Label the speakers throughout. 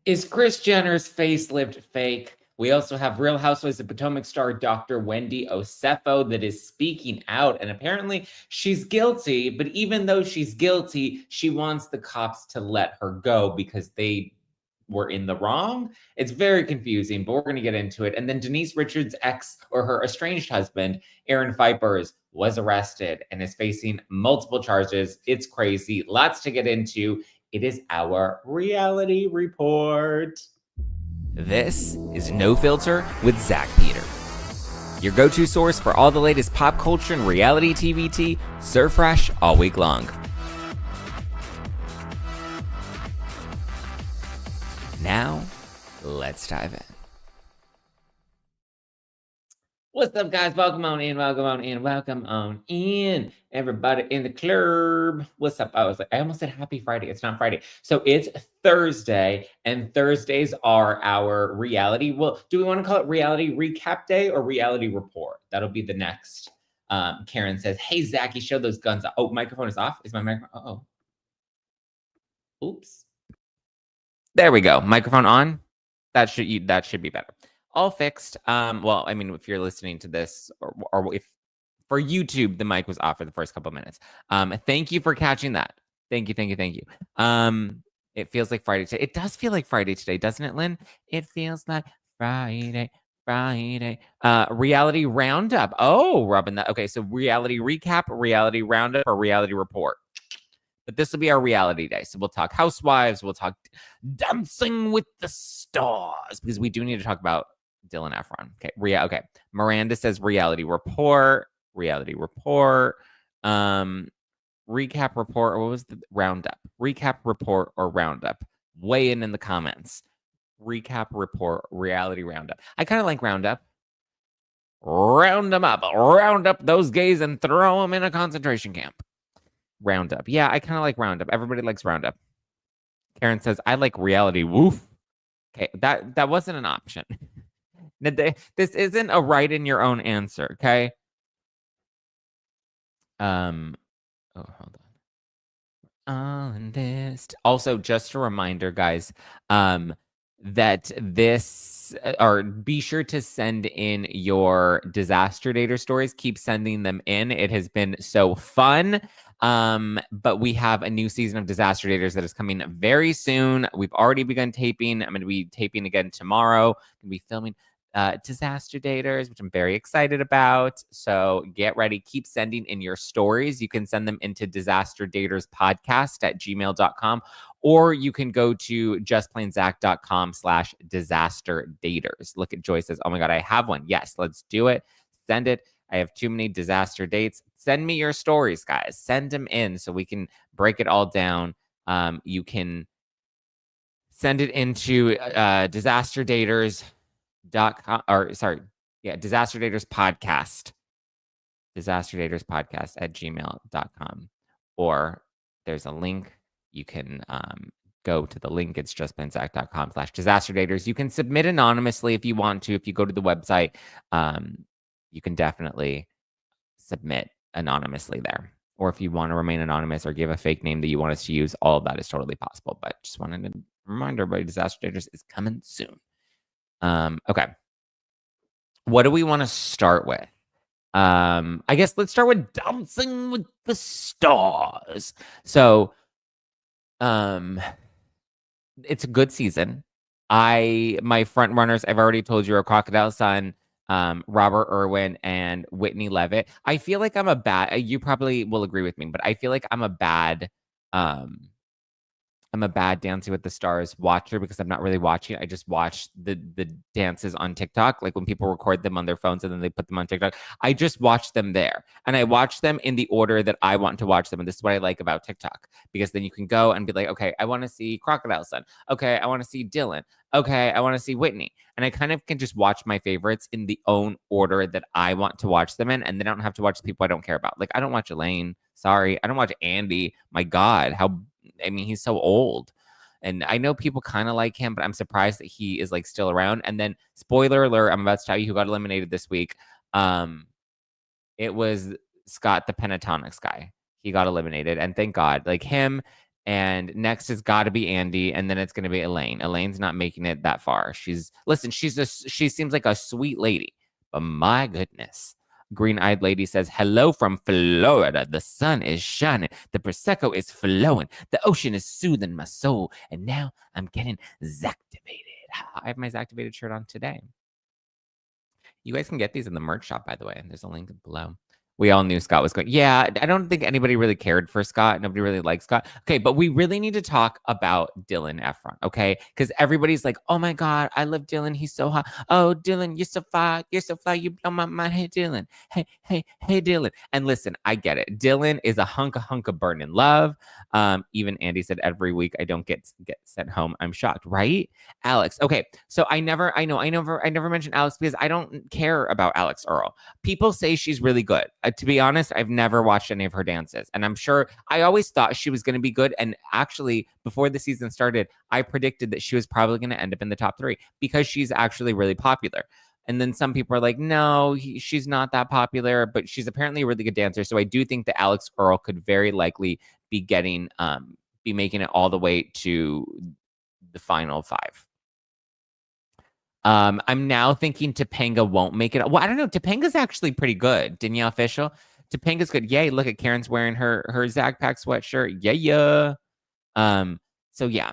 Speaker 1: Is Kris Jenner's facelift fake? We also have Real Housewives of Potomac star Dr. Wendy Osefo that is speaking out, and apparently she's guilty, but even though she's guilty, she wants the cops to let her go because they were in the wrong. It's very confusing, but we're going to get into it. And then Denise Richards' ex, or her estranged husband, Aaron Phypers, was arrested and is facing multiple charges. It's crazy. Lots to get into. It is our reality report.
Speaker 2: This is No Filter with Zack Peter, your go-to source for all the latest pop culture and reality TV tea, served fresh all week long. Now, let's dive in.
Speaker 1: What's up, guys? Welcome on in, welcome on in, welcome on in. Everybody in the club. What's up? I almost said happy Friday. It's not Friday. So it's Thursday, and Thursdays are our reality. Well, do we want to call it reality recap day or reality report? That'll be the next. Karen says, hey, Zack, you show those guns. Oh, microphone is off. Is my microphone? Oh. Oops.
Speaker 2: There we go. Microphone on. That should be better. All fixed. Well, I mean, if you're listening to this, or if for YouTube the mic was off for the first couple of minutes. Thank you for catching that. Thank you. It feels like Friday today. It does feel like Friday today, doesn't it, Lynn? It feels like Friday. Reality roundup. Oh, rubbing that. Okay, so reality recap, reality roundup, or reality report. But this will be our reality day. So we'll talk Housewives. We'll talk Dancing with the Stars, because we do need to talk about Dylan Efron. Okay. Miranda says reality report. Recap report. Or what was the roundup? Recap report or roundup? Weigh in the comments. Recap report, reality roundup. I kind of like roundup. Round them up. Round up those gays and throw them in a concentration camp. Roundup. Yeah, I kind of like roundup. Everybody likes roundup. Karen says, I like reality. Woof. Okay, that wasn't an option. This isn't a write in your own answer, okay? Hold on. Also, just a reminder, guys, that this, or be sure to send in your disaster dater stories. Keep sending them in. It has been so fun. But we have a new season of Disaster Daters that is coming very soon. We've already begun taping. I'm going to be taping again tomorrow. I'm going to be filming Disaster Daters, which I'm very excited about. So get ready. Keep sending in your stories. You can send them into disasterdaterspodcast@gmail.com, or you can go to justplainzack.com/disasterdaters. Look at Joy says, oh my God, I have one. Yes, let's do it. Send it. I have too many disaster dates. Send me your stories, guys. Send them in so we can break it all down. You can send it into disasterdaters.com, or sorry, yeah, Disasterdaters Podcast. Disasterdaters Podcast @gmail.com. Or there's a link. You can go to the link. It's justplainzack.com/disasterdaters. You can submit anonymously if you want to. If you go to the website, you can definitely submit anonymously there. Or if you want to remain anonymous or give a fake name that you want us to use, all of that is totally possible. But just wanted to remind everybody, Disaster Daters is coming soon. Okay. What do we want to start with? I guess let's start with Dancing with the Stars. So, it's a good season. My front runners, I've already told you, are Crocodile Sun, Robert Irwin, and Whitney Levitt. I feel like I'm a bad, you probably will agree with me, but I feel like I'm a bad Dancing with the Stars watcher, because I'm not really watching. I just watch the dances on TikTok, like when people record them on their phones and then they put them on TikTok. I just watch them there, and I watch them in the order that I want to watch them. And this is what I like about TikTok, because then you can go and be like, okay, I want to see Crocodile Sun. Okay, I want to see Dylan. Okay, I want to see Whitney. And I kind of can just watch my favorites in the own order that I want to watch them in, and then I don't have to watch the people I don't care about. Like, I don't watch Elaine. Sorry. I don't watch Andy. My God, he's so old. And I know people kind of like him, but I'm surprised that he is like still around. And then, spoiler alert, I'm about to tell you who got eliminated this week. It was Scott, the Pentatonics guy. He got eliminated, and thank God. Like him, And next has got to be Andy, and then it's going to be Elaine. Elaine's not making it that far. She seems like a sweet lady, but my goodness. Green-eyed lady says, hello from Florida. The sun is shining. The Prosecco is flowing. The ocean is soothing my soul. And now I'm getting Zactivated. I have my Zactivated shirt on today. You guys can get these in the merch shop, by the way. There's a link below. We all knew Scott was going. Yeah, I don't think anybody really cared for Scott. Nobody really likes Scott. Okay, but we really need to talk about Dylan Efron, okay? Because everybody's like, oh my God, I love Dylan. He's so hot. Oh, Dylan, you're so fly. You're so fly. You blow my mind. Hey, Dylan. Hey, Dylan. And listen, I get it. Dylan is a hunk of burning love. Even Andy said every week I don't get sent home. I'm shocked, right? Alex. Okay, so I never mentioned Alex because I don't care about Alex Earl. People say she's really good. To be honest, I've never watched any of her dances. And I'm sure I always thought she was going to be good. And actually, before the season started, I predicted that she was probably going to end up in the top 3 because she's actually really popular. And then some people are like, no, she's not that popular, but she's apparently a really good dancer. So I do think that Alex Earl could very likely be making it all the way to the final 5. I'm now thinking Topanga won't make it. Well, I don't know. Topanga's actually pretty good. Danielle Official. Topanga's good. Yay. Look at Karen's wearing her Zack Pack sweatshirt. Yeah. So yeah.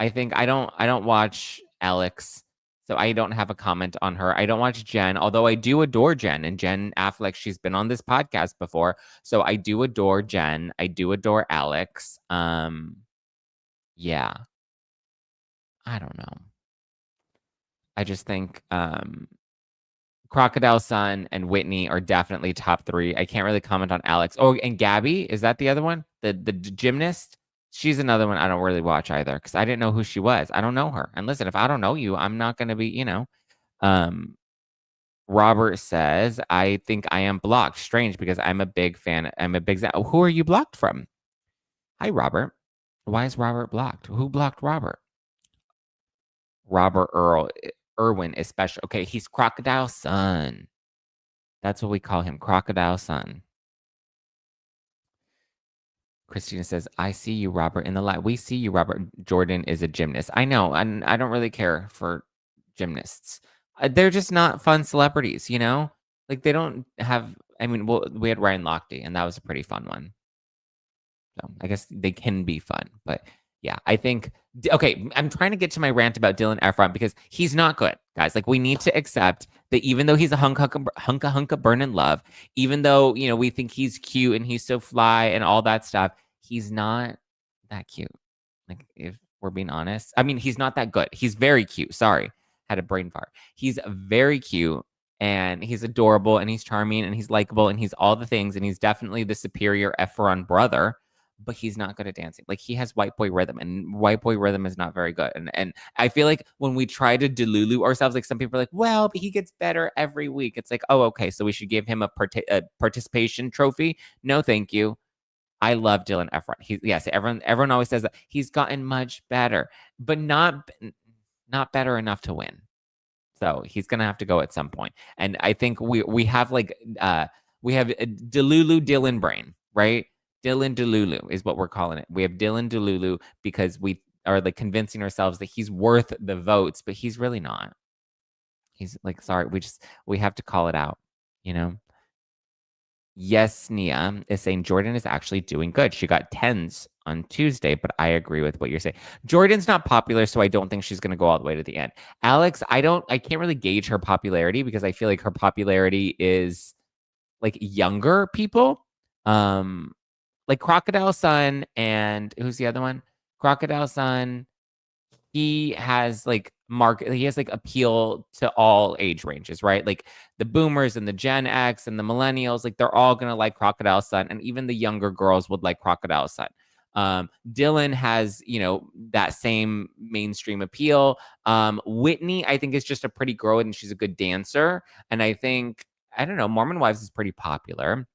Speaker 2: I think I don't watch Alex, so I don't have a comment on her. I don't watch Jen, although I do adore Jen. And Jen Affleck, she's been on this podcast before. So I do adore Jen. I do adore Alex. Yeah. I don't know. I just think Crocodile Sun and Whitney are definitely top 3. I can't really comment on Alex. Oh, and Gabby, is that the other one? The gymnast? She's another one I don't really watch either because I didn't know who she was. I don't know her. And listen, if I don't know you, I'm not going to be, Robert says, I think I am blocked. Strange because I'm a big fan. I'm a big Zack. Who are you blocked from? Hi, Robert. Why is Robert blocked? Who blocked Robert? Robert Irwin is special. Okay, he's Crocodile Sun. That's what we call him, Crocodile Sun. Christina says, I see you, Robert, in the light. We see you, Robert. Jordan is a gymnast. I know, and I don't really care for gymnasts. They're just not fun celebrities, you know? Like, they don't have, I mean, well, we had Ryan Lochte, and that was a pretty fun one. So I guess they can be fun, but yeah, I think, okay, I'm trying to get to my rant about Dylan Efron because he's not good, guys. Like, we need to accept that even though he's a hunk of burning love, even though, we think he's cute and he's so fly and all that stuff, he's not that cute. Like, if we're being honest, I mean, he's not that good. He's very cute. Sorry, had a brain fart. He's very cute and he's adorable and he's charming and he's likable and he's all the things. And he's definitely the superior Efron brother. But he's not good at dancing. Like, he has white boy rhythm, and white boy rhythm is not very good. And I feel like when we try to delulu ourselves, like, some people are like, well, but he gets better every week. It's like, oh, okay, so we should give him a participation trophy. No, thank you. I love Dylan Efron. Yes, everyone always says that he's gotten much better, but not better enough to win. So he's gonna have to go at some point. And I think we have like we have delulu Dylan brain, right? Dylan Delulu is what we're calling it. We have Dylan Delulu because we are like convincing ourselves that he's worth the votes, but he's really not. He's like, sorry, we have to call it out, Yes, Nia is saying Jordan is actually doing good. She got 10s on Tuesday, but I agree with what you're saying. Jordan's not popular, so I don't think she's going to go all the way to the end. Alex, I can't really gauge her popularity because I feel like her popularity is like younger people. Like Crocodile Sun and who's the other one? Crocodile Sun. He has like appeal to all age ranges, right? Like the boomers and the Gen X and the millennials, like they're all gonna like Crocodile Sun, and even the younger girls would like Crocodile Sun. Dylan has, that same mainstream appeal. Whitney, I think, is just a pretty girl and she's a good dancer. And I think, I don't know, Mormon Wives is pretty popular.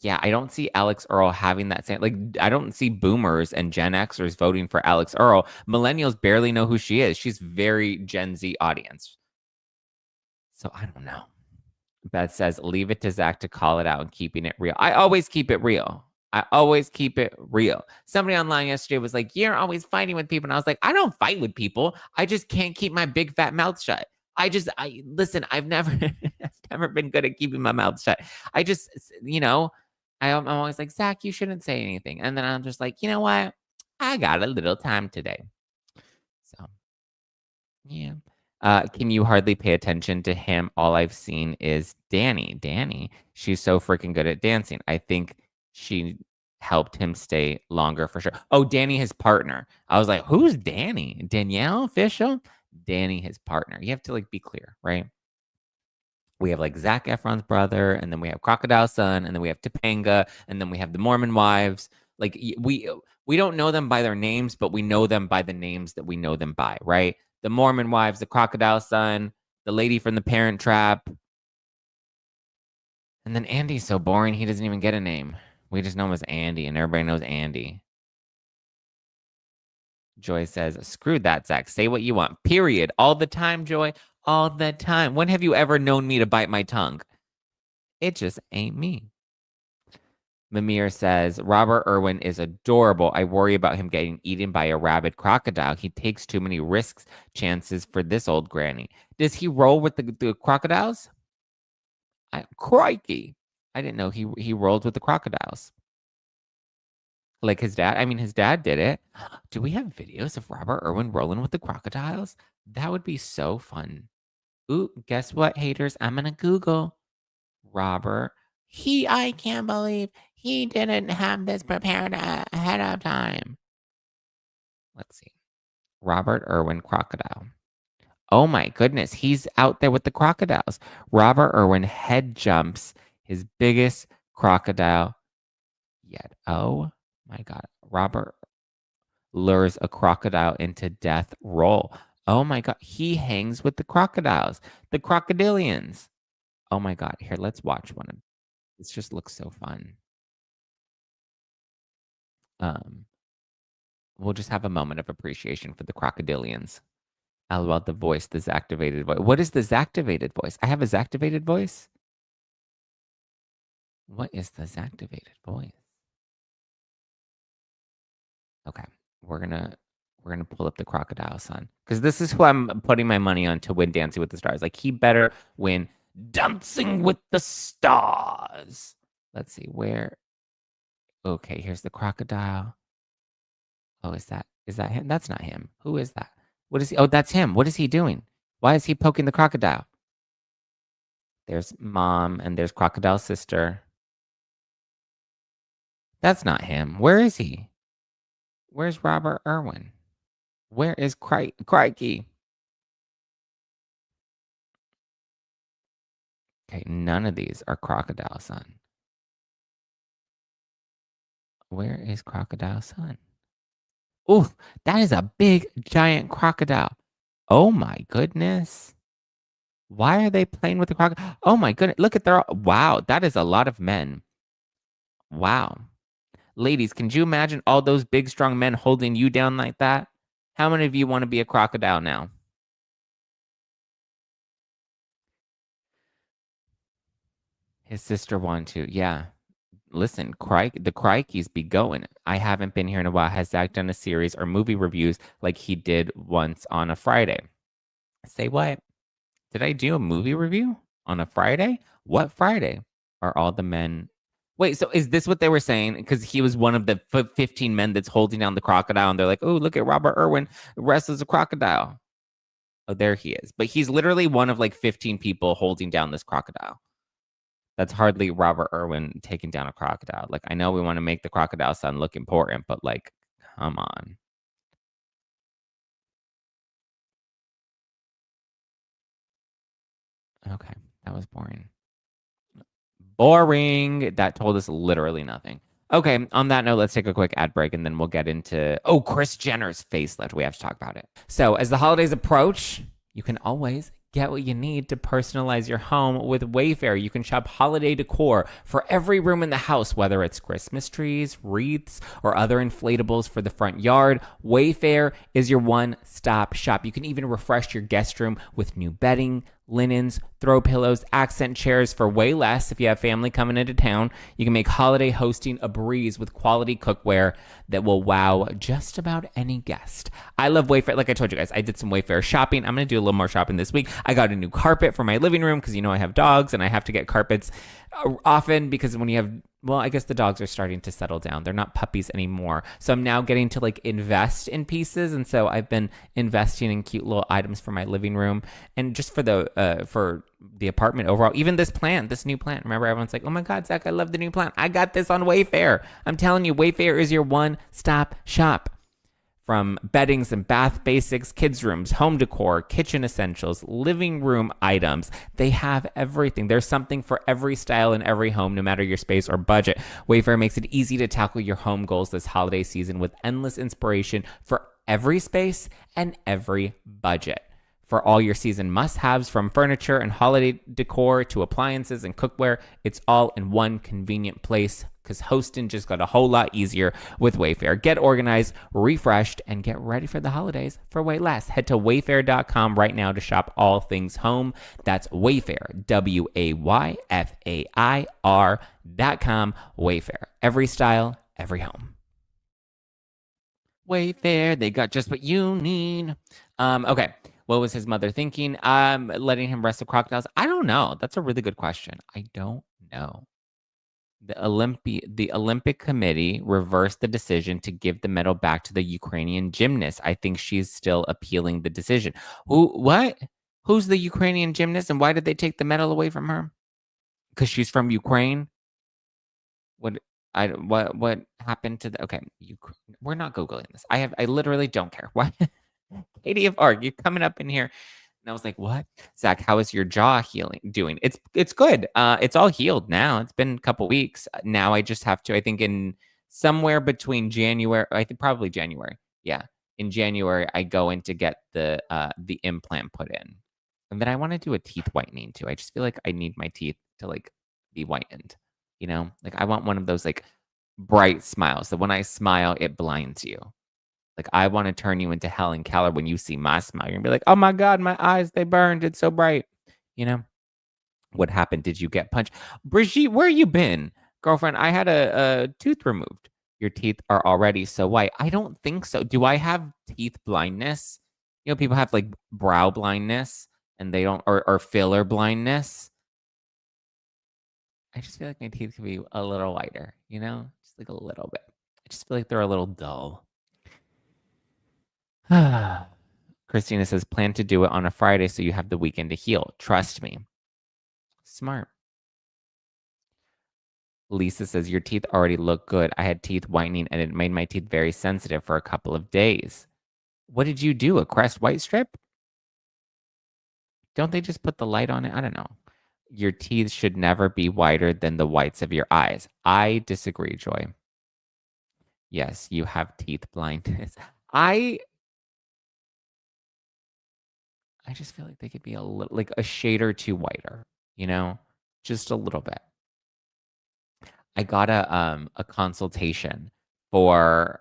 Speaker 2: Yeah, I don't see Alex Earl having that same, like, I don't see boomers and Gen Xers voting for Alex Earl. Millennials barely know who she is. She's very Gen Z audience. So I don't know. Beth says, leave it to Zack to call it out and keeping it real. I always keep it real. I always keep it real. Somebody online yesterday was like, you're always fighting with people. And I was like, I don't fight with people. I just can't keep my big fat mouth shut. Listen, I've never, I've never been good at keeping my mouth shut. I just, I'm always like, Zack, you shouldn't say anything. And then I'm just like, you know what? I got a little time today. So, yeah. Can you hardly pay attention to him? All I've seen is Danny. Danny, she's so freaking good at dancing. I think she helped him stay longer for sure. Oh, Danny, his partner. I was like, who's Danny? Danielle Official? Danny, his partner. You have to be clear, right? We have Zac Efron's brother, and then we have Crocodile Son, and then we have Topanga, and then we have the Mormon wives. We don't know them by their names, but we know them by the names that we know them by, right? The Mormon wives, the Crocodile Son, the lady from the Parent Trap. And then Andy's so boring, he doesn't even get a name. We just know him as Andy, and everybody knows Andy. Joy says, screw that, Zack. Say what you want. Period. All the time, Joy. All the time. When have you ever known me to bite my tongue? It just ain't me. Mimir says, Robert Irwin is adorable. I worry about him getting eaten by a rabid crocodile. He takes too many chances for this old granny. Does he roll with the crocodiles? Crikey. I didn't know he rolled with the crocodiles. Like his dad. I mean, his dad did it. Do we have videos of Robert Irwin rolling with the crocodiles? That would be so fun. Ooh, guess what, haters? I'm going to Google Robert. I can't believe he didn't have this prepared ahead of time. Let's see. Robert Irwin crocodile. Oh my goodness. He's out there with the crocodiles. Robert Irwin head jumps his biggest crocodile yet. Oh my God. Robert lures a crocodile into death roll. Oh my God. He hangs with the crocodiles, the crocodilians. Oh my God. Here, let's watch one. This just looks so fun. We'll just have a moment of appreciation for the crocodilians. LOL, the voice, the Zactivated voice. What is the Zactivated voice? I have a Zactivated voice? What is the Zactivated voice? Okay, we're gonna pull up the Crocodile Son, because this is who I'm putting my money on to win Dancing with the Stars. He better win Dancing with the Stars. Let's see where. Okay, here's the crocodile. Oh, is that him? That's not him. Who is that? What is he? Oh, that's him. What is he doing? Why is he poking the crocodile? There's mom and there's crocodile sister. That's not him. Where is he? Where's Robert Irwin? Where is Crikey? Okay, none of these are Crocodile Son. Where is Crocodile Son? Oh, that is a big, giant crocodile. Oh my goodness. Why are they playing with the crocodile? Oh my goodness. Look at wow, that is a lot of men. Wow. Ladies, can you imagine all those big, strong men holding you down like that? How many of you want to be a crocodile now? His sister wanted to. Yeah. Listen, the crikeys be going. I haven't been here in a while. Has Zack done a series or movie reviews like he did once on a Friday? Say what? Did I do a movie review on a Friday? What Friday? Are all the men... Wait, so is this what they were saying? Because he was one of the 15 men that's holding down the crocodile, and they're like, oh, look at Robert Irwin wrestles a crocodile. Oh, there he is. But he's literally one of 15 people holding down this crocodile. That's hardly Robert Irwin taking down a crocodile. I know we want to make the Crocodile Son look important, but come on. Okay, that was boring. Boring. That told us literally nothing. Okay, on that note, let's take a quick ad break and then we'll get into, Kris Jenner's facelift. We have to talk about it. So as the holidays approach, you can always get what you need to personalize your home with Wayfair. You can shop holiday decor for every room in the house, whether it's Christmas trees, wreaths, or other inflatables for the front yard. Wayfair is your one-stop shop. You can even refresh your guest room with new bedding, linens, throw pillows, accent chairs for way less if you have family coming into town. You can make holiday hosting a breeze with quality cookware that will wow just about any guest. I love Wayfair. Like I told you guys, I did some Wayfair shopping. I'm going to do a little more shopping this week. I got a new carpet for my living room because, I have dogs and I have to get carpets often because when you have, well, I guess the dogs are starting to settle down. They're not puppies anymore. So I'm now getting to like invest in pieces. And so I've been investing in cute little items for my living room and just for the apartment overall. Even this new plant. Remember, everyone's like, oh my God, Zack, I love the new plant. I got this on Wayfair. I'm telling you, Wayfair is your one-stop shop. From beddings and bath basics, kids' rooms, home decor, kitchen essentials, living room items. They have everything. There's something for every style in every home, no matter your space or budget. Wayfair makes it easy to tackle your home goals this holiday season with endless inspiration for every space and every budget. For all your season must-haves, from furniture and holiday decor to appliances and cookware, it's all in one convenient place because hosting just got a whole lot easier with Wayfair. Get organized, refreshed, and get ready for the holidays for way less. Head to wayfair.com right now to shop all things home. That's Wayfair, Wayfair.com. Wayfair. Every style, every home. Wayfair, they got just what you need. Okay. What was his mother thinking? Letting him wrestle crocodiles? I don't know. That's a really good question. I don't know. The Olympic Committee reversed the decision to give the medal back to the Ukrainian gymnast. I think she's still appealing the decision. What? Who's the Ukrainian gymnast and why did they take the medal away from her? Because she's from Ukraine? What happened to the okay, we're not Googling this. I literally don't care. What? Katie of Art, you're coming up in here. And I was like, what? Zack, how is your jaw doing? It's good. It's all healed now. It's been a couple weeks. Now I just have to, I think in somewhere between January, I think probably January. Yeah. In January, I go in to get the implant put in. And then I want to do a teeth whitening too. I just feel like I need my teeth to like be whitened. Like I want one of those like bright smiles. So when I smile, it blinds you. Like, I want to turn you into Helen Keller when you see my smile. You're going to be like, oh my God, my eyes, they burned. It's so bright. What happened? Did you get punched? Brigitte, where you been? Girlfriend, I had a tooth removed. Your teeth are already so white. I don't think so. Do I have teeth blindness? People have like brow blindness and they don't, or filler blindness. I just feel like my teeth could be a little whiter, just like a little bit. I just feel like they're a little dull. Christina says, plan to do it on a Friday so you have the weekend to heal. Trust me. Smart. Lisa says, your teeth already look good. I had teeth whitening and it made my teeth very sensitive for a couple of days. What did you do? A Crest white strip? Don't they just put the light on it? I don't know. Your teeth should never be whiter than the whites of your eyes. I disagree, Joy. Yes, you have teeth blindness. I just feel like they could be a little, like a shade or two whiter, just a little bit. I got a consultation for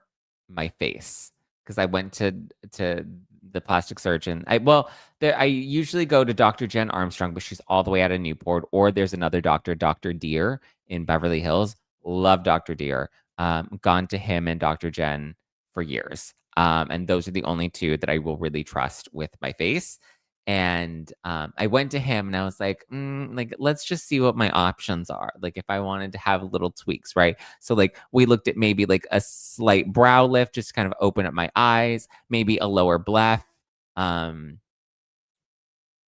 Speaker 2: my face because I went to the plastic surgeon. I usually go to Dr. Jen Armstrong, but she's all the way out of Newport, or there's another doctor, Dr. Deere in Beverly Hills. Love Dr. Deere. Gone to him and Dr. Jen for years. And those are the only two that I will really trust with my face. And I went to him and I was like, let's just see what my options are. Like if I wanted to have little tweaks, right? So like we looked at maybe like a slight brow lift, just kind of open up my eyes, maybe a lower bleph.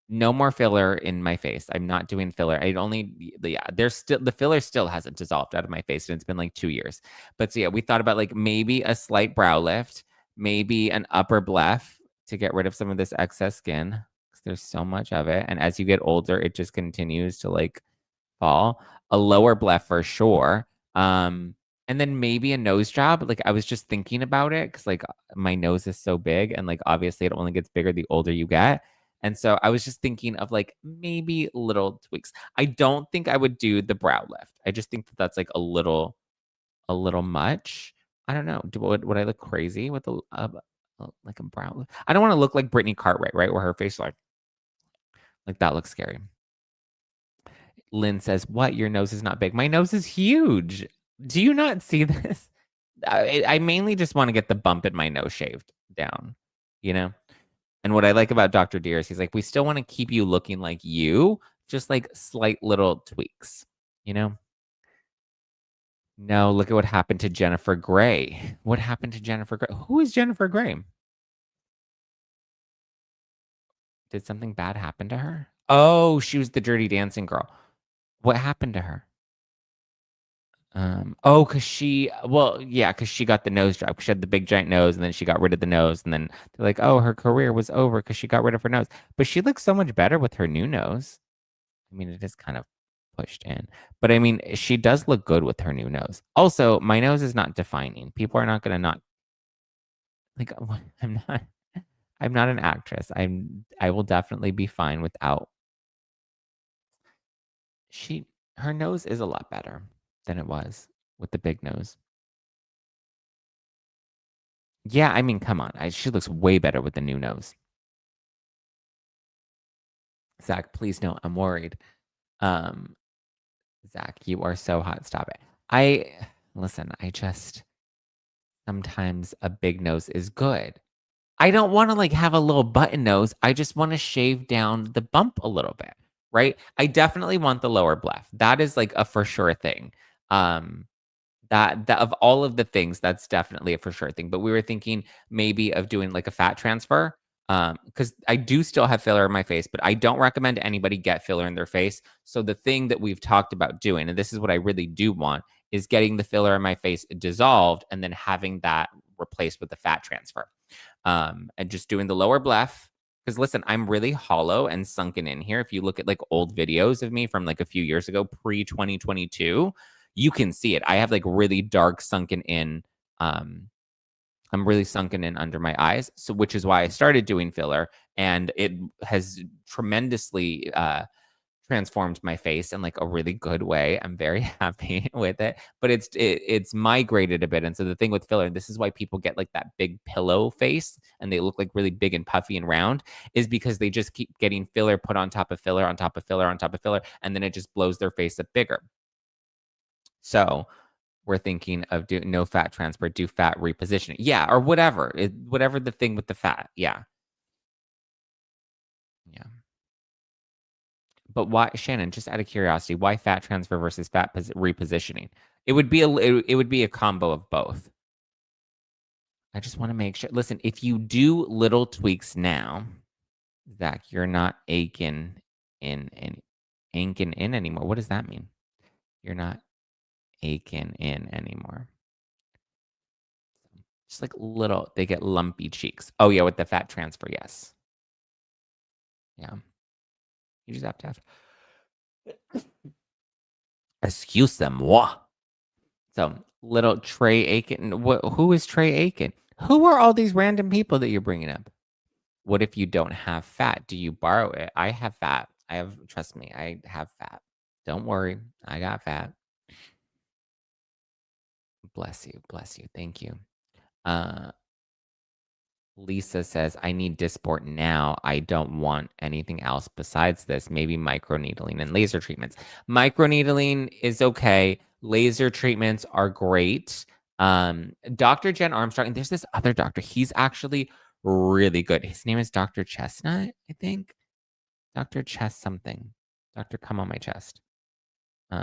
Speaker 2: No more filler in my face. I'm not doing filler. The filler still hasn't dissolved out of my face and it's been like 2 years. But so yeah, we thought about like maybe a slight brow lift, maybe an upper bleph to get rid of some of this excess skin. There's so much of it. And as you get older, it just continues to like fall. A lower bleph for sure. And then maybe a nose job. Like I was just thinking about it because like my nose is so big and like obviously it only gets bigger the older you get. And so I was just thinking of like maybe little tweaks. I don't think I would do the brow lift. I just think that that's like a little much. I don't know. Would I look crazy with like a brow lift? I don't want to look like Brittany Cartwright, right? Where her face is like Like, that looks scary. Lynn says, what? Your nose is not big. My nose is huge. Do you not see this? I mainly just want to get the bump in my nose shaved down, you know? And what I like about Dr. Deer is he's like, we still want to keep you looking like you, just like slight little tweaks, you know? No, look at what happened to Jennifer Grey. What happened to Jennifer Grey? Who is Jennifer Grey? Did something bad happen to her? Oh, she was the Dirty Dancing girl. What happened to her? Because she got the nose job. She had the big giant nose, and then she got rid of the nose, and then they're like, oh, her career was over because she got rid of her nose. But she looks so much better with her new nose. I mean, it is kind of pushed in, but I mean, she does look good with her new nose. Also, my nose is not defining. People are not gonna not like. I'm not an actress. I will definitely be fine without. Her nose is a lot better than it was with the big nose. Yeah, I mean, come on. She looks way better with the new nose. Zack, please no, I'm worried. Zack, you are so hot. Stop it. Listen, sometimes a big nose is good. I don't want to like have a little button nose. I just want to shave down the bump a little bit, right? I definitely want the lower bleph. That is like a for sure thing. That of all of the things, that's definitely a for sure thing. But we were thinking maybe of doing like a fat transfer. Because I do still have filler in my face, but I don't recommend anybody get filler in their face. So the thing that we've talked about doing, and this is what I really do want, is getting the filler in my face dissolved and then having that replaced with the fat transfer. And just doing the lower bleph. Because listen, I'm really hollow and sunken in here. If you look at like old videos of me from like a few years ago, pre 2022, you can see it. I have like really dark sunken in. I'm really sunken in under my eyes, so which is why I started doing filler, and it has tremendously transformed my face in like a really good way. I'm very happy with it, but it's migrated a bit. And so the thing with filler, this is why people get like that big pillow face and they look like really big and puffy and round, is because they just keep getting filler put on top of filler on top of filler on top of filler, and then it just blows their face up bigger. So we're thinking of do no fat transfer, do fat repositioning. Yeah, or whatever. Whatever the thing with the fat. Yeah. Yeah. But why, Shannon, just out of curiosity, why fat transfer versus fat repositioning? It would be a combo of both. I just want to make sure. Listen, if you do little tweaks now, Zack, you're not aching in anymore. What does that mean? You're not aching in anymore. Just like little, they get lumpy cheeks. Oh yeah, with the fat transfer, yes. Yeah. You just have to have. Excuse-moi. So little Trey Aiken. Who is Trey Aiken? Who are all these random people that you're bringing up? What if you don't have fat? Do you borrow it? I have fat. Trust me, I have fat. Don't worry, I got fat. Bless you. Thank you. Lisa says, I need Dysport now. I don't want anything else besides this. Maybe microneedling and laser treatments. Microneedling is okay. Laser treatments are great. Dr. Jen Armstrong, and there's this other doctor. He's actually really good. His name is Dr. Chestnut, I think. Dr. Chest something. Dr. Come on my chest. What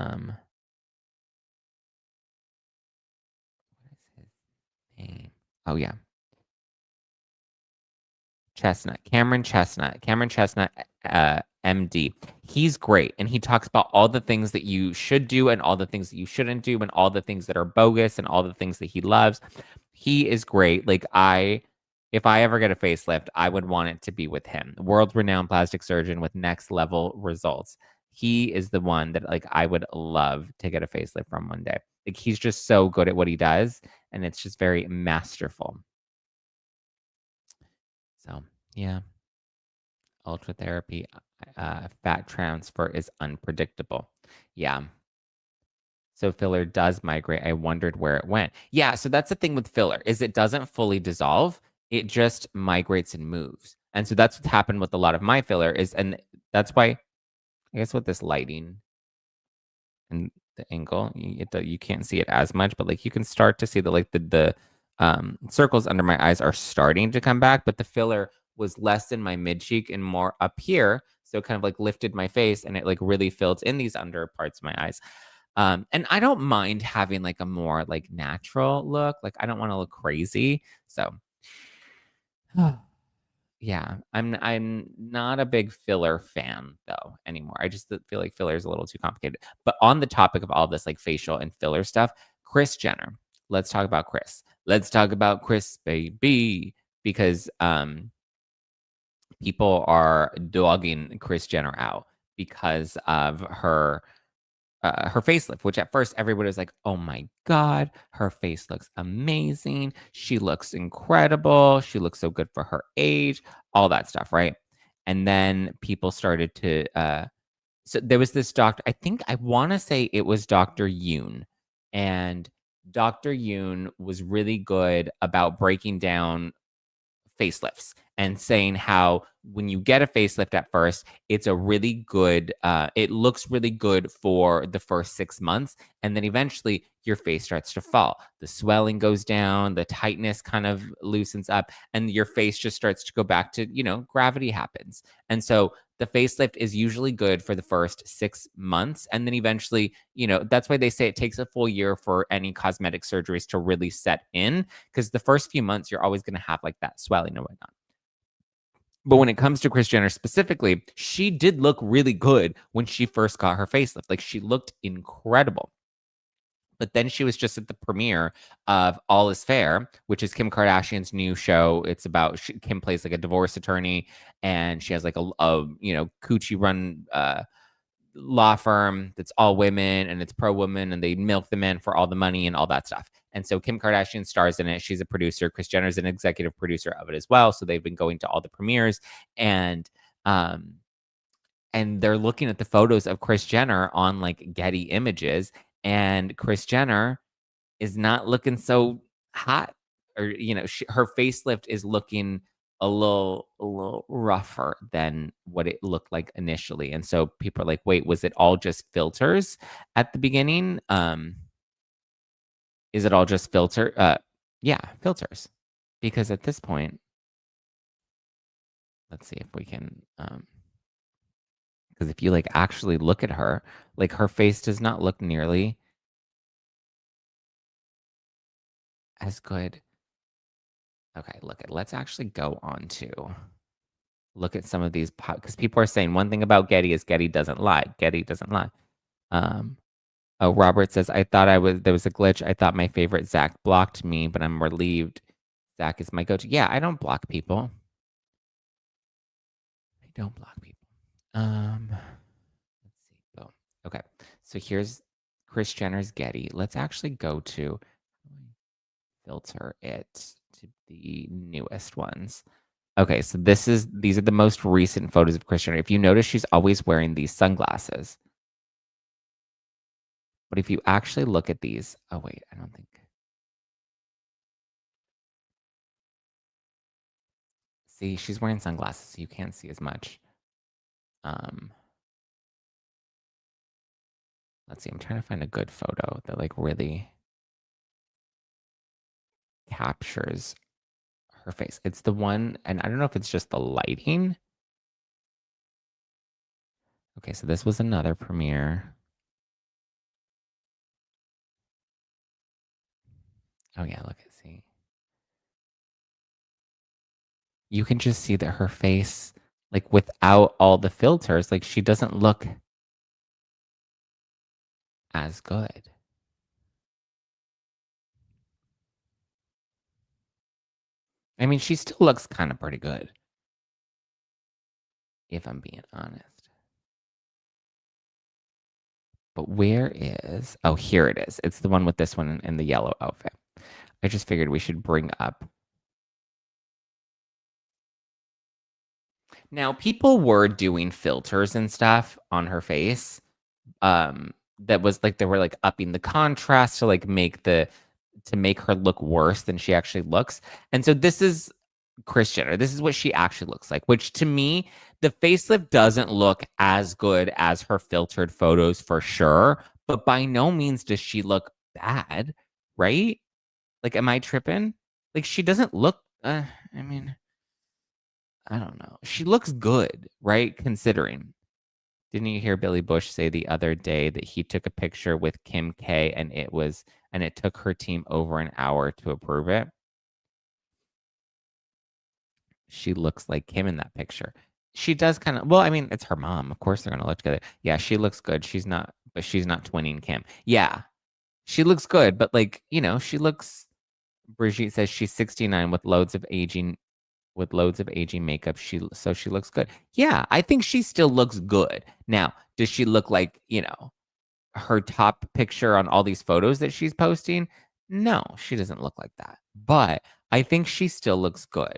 Speaker 2: is his name? Oh, yeah. Cameron Chestnut, MD. He's great. And he talks about all the things that you should do and all the things that you shouldn't do and all the things that are bogus and all the things that he loves. He is great. Like if I ever get a facelift, I would want it to be with him. World-renowned plastic surgeon with next level results. He is the one that like I would love to get a facelift from one day. Like he's just so good at what he does, and it's just very masterful. So, yeah. Ultra therapy, fat transfer is unpredictable. Yeah. So filler does migrate. I wondered where it went. Yeah, so that's the thing with filler is it doesn't fully dissolve. It just migrates and moves. And so that's what's happened with a lot of my filler is, and That's why, I guess with this lighting and the angle, you can't see it as much, but like you can start to see that like the circles under my eyes are starting to come back, but the filler was less in my mid cheek and more up here. So it kind of like lifted my face and it like really filled in these under parts of my eyes. And I don't mind having like a more like natural look. Like I don't want to look crazy. So yeah, I'm not a big filler fan though anymore. I just feel like filler is a little too complicated. But on the topic of all this like facial and filler stuff, Kris Jenner. Let's talk about Kris. Let's talk about Kris, baby, because people are dogging Kris Jenner out because of her facelift, which at first everybody was like, oh my God, her face looks amazing. She looks incredible. She looks so good for her age, all that stuff, right? And then people started to, so there was this doctor, I want to say it was Dr. Yoon. And Dr. Yoon was really good about breaking down facelifts and saying how when you get a facelift at first, it's a really good, it looks really good for the first 6 months. And then eventually your face starts to fall. The swelling goes down, the tightness kind of loosens up, and your face just starts to go back to, gravity happens. And so the facelift is usually good for the first 6 months. And then eventually, that's why they say it takes a full year for any cosmetic surgeries to really set in, because the first few months, you're always going to have like that swelling and whatnot. But when it comes to Kris Jenner specifically, she did look really good when she first got her facelift. Like she looked incredible. But then she was just at the premiere of All Is Fair, which is Kim Kardashian's new show. It's about Kim plays like a divorce attorney, and she has like a coochie run law firm that's all women and it's pro woman, and they milk the men for all the money and all that stuff. And so Kim Kardashian stars in it. She's a producer. Kris Jenner's an executive producer of it as well. So they've been going to all the premieres, and they're looking at the photos of Kris Jenner on like Getty Images, and Kris Jenner is not looking so hot, or her facelift is looking a little rougher than what it looked like initially. And so people are like, wait, was it all just filters at the beginning? Is it all just filter? Yeah, filters. Because at this point, let's see if we can, because if you like actually look at her, like her face does not look nearly as good. Okay, let's actually go on to look at some of these, because people are saying one thing about Getty is Getty doesn't lie. Getty doesn't lie. Oh, Robert says, there was a glitch. I thought my favorite Zack blocked me, but I'm relieved. Zack is my go-to. Yeah, I don't block people. I don't block people. Let's see. Boom. Okay, so here's Kris Jenner's Getty. Let's actually go to filter it to the newest ones. Okay, so these are the most recent photos of Kris Jenner. If you notice, she's always wearing these sunglasses. But if you actually look at these, oh wait, I don't think. See, she's wearing sunglasses, so you can't see as much. Let's see, I'm trying to find a good photo that like really captures her face. It's the one, and I don't know if it's just the lighting. Okay, so this was another premiere. Oh yeah, look at, see. You can just see that her face, like without all the filters, like she doesn't look as good. I mean, she still looks kind of pretty good, if I'm being honest. But where is, oh, here it is. It's the one with this one in the yellow outfit. I just figured we should bring up. Now, people were doing filters and stuff on her face. That was like, they were like upping the contrast to like make her look worse than she actually looks. And so this is Kris Jenner. This is what she actually looks like, which to me, the facelift doesn't look as good as her filtered photos for sure, but by no means does she look bad, right? Like, am I tripping? Like, she doesn't look, I mean, I don't know. She looks good, right? Considering. Didn't you hear Billy Bush say the other day that he took a picture with Kim K and it took her team over an hour to approve it? She looks like Kim in that picture. She does kind of, well, I mean, it's her mom. Of course they're going to look together. Yeah, she looks good. But she's not twinning Kim. Yeah, she looks good, but like, she looks, Brigitte says she's 69 with loads of aging makeup. So she looks good. Yeah, I think she still looks good. Now, does she look like, her top picture on all these photos that she's posting? No, she doesn't look like that. But I think she still looks good.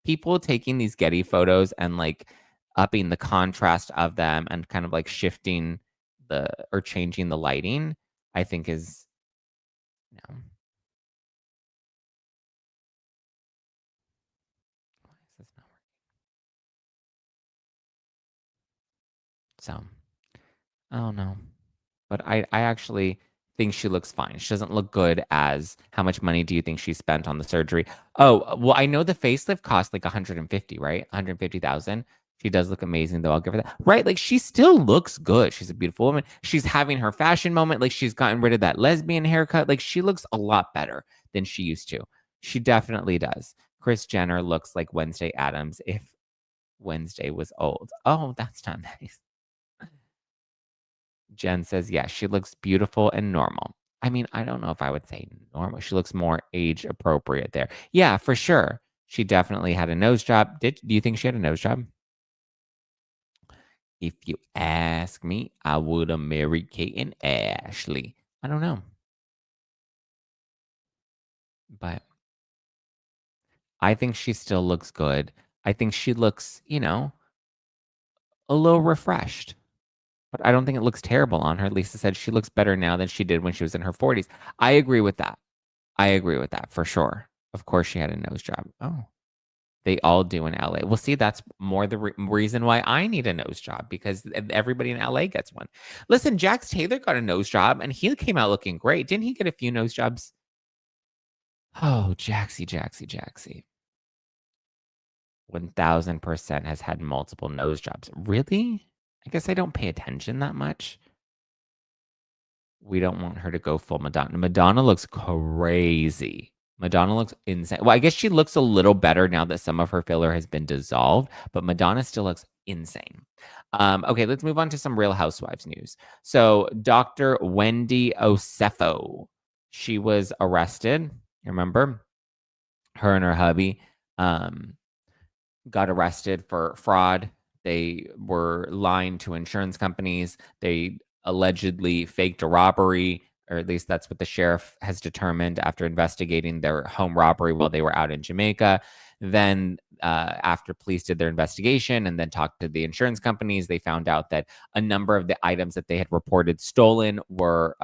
Speaker 2: People taking these Getty photos and like upping the contrast of them and kind of like shifting or changing the lighting, I think is, no. Why is this not working? So, I don't know. But I actually think she looks fine. She doesn't look good as how much money do you think she spent on the surgery? Oh, well, I know the facelift cost like 150, right? 150,000. She does look amazing though. I'll give her that. Right? Like she still looks good. She's a beautiful woman. She's having her fashion moment. Like she's gotten rid of that lesbian haircut. Like she looks a lot better than she used to. She definitely does. Kris Jenner looks like Wednesday Addams if Wednesday was old. Oh, that's not nice. Jen says, yeah, she looks beautiful and normal. I mean, I don't know if I would say normal. She looks more age appropriate there. Yeah, for sure. She definitely had a nose job. Do you think she had a nose job? If you ask me, I would have married Kate and Ashley. I don't know. But I think she still looks good. I think she looks, a little refreshed. But I don't think it looks terrible on her. Lisa said she looks better now than she did when she was in her 40s. I agree with that. I agree with that for sure. Of course, she had a nose job. Oh, they all do in LA. Well, see, that's more the reason why I need a nose job because everybody in LA gets one. Listen, Jax Taylor got a nose job and he came out looking great. Didn't he get a few nose jobs? Oh, Jaxie, Jaxie, Jaxie. 1000% has had multiple nose jobs. Really? I guess I don't pay attention that much. We don't want her to go full Madonna. Madonna looks crazy. Madonna looks insane. Well, I guess she looks a little better now that some of her filler has been dissolved, but Madonna still looks insane. Okay, let's move on to some Real Housewives news. So, Dr. Wendy Osefo, she was arrested. Remember? Her and her hubby got arrested for fraud. They were lying to insurance companies. They allegedly faked a robbery, or at least that's what the sheriff has determined after investigating their home robbery while they were out in Jamaica. Then, after police did their investigation and then talked to the insurance companies, they found out that a number of the items that they had reported stolen were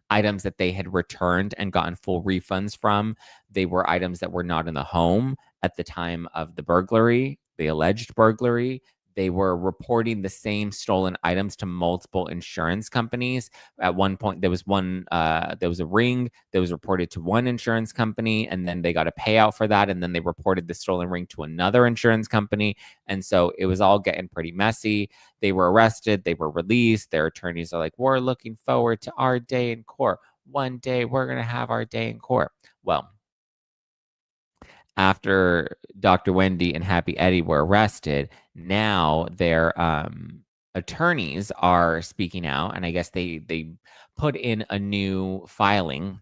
Speaker 2: items that they had returned and gotten full refunds from. They were items that were not in the home at the time of the burglary, the alleged burglary. They were reporting the same stolen items to multiple insurance companies. At one point, there was a ring that was reported to one insurance company, and then they got a payout for that. And then they reported the stolen ring to another insurance company. And so it was all getting pretty messy. They were arrested. They were released. Their attorneys are like, we're looking forward to our day in court. One day we're going to have our day in court. Well, after Dr. Wendy and Happy Eddie were arrested, now their attorneys are speaking out, and I guess they put in a new filing,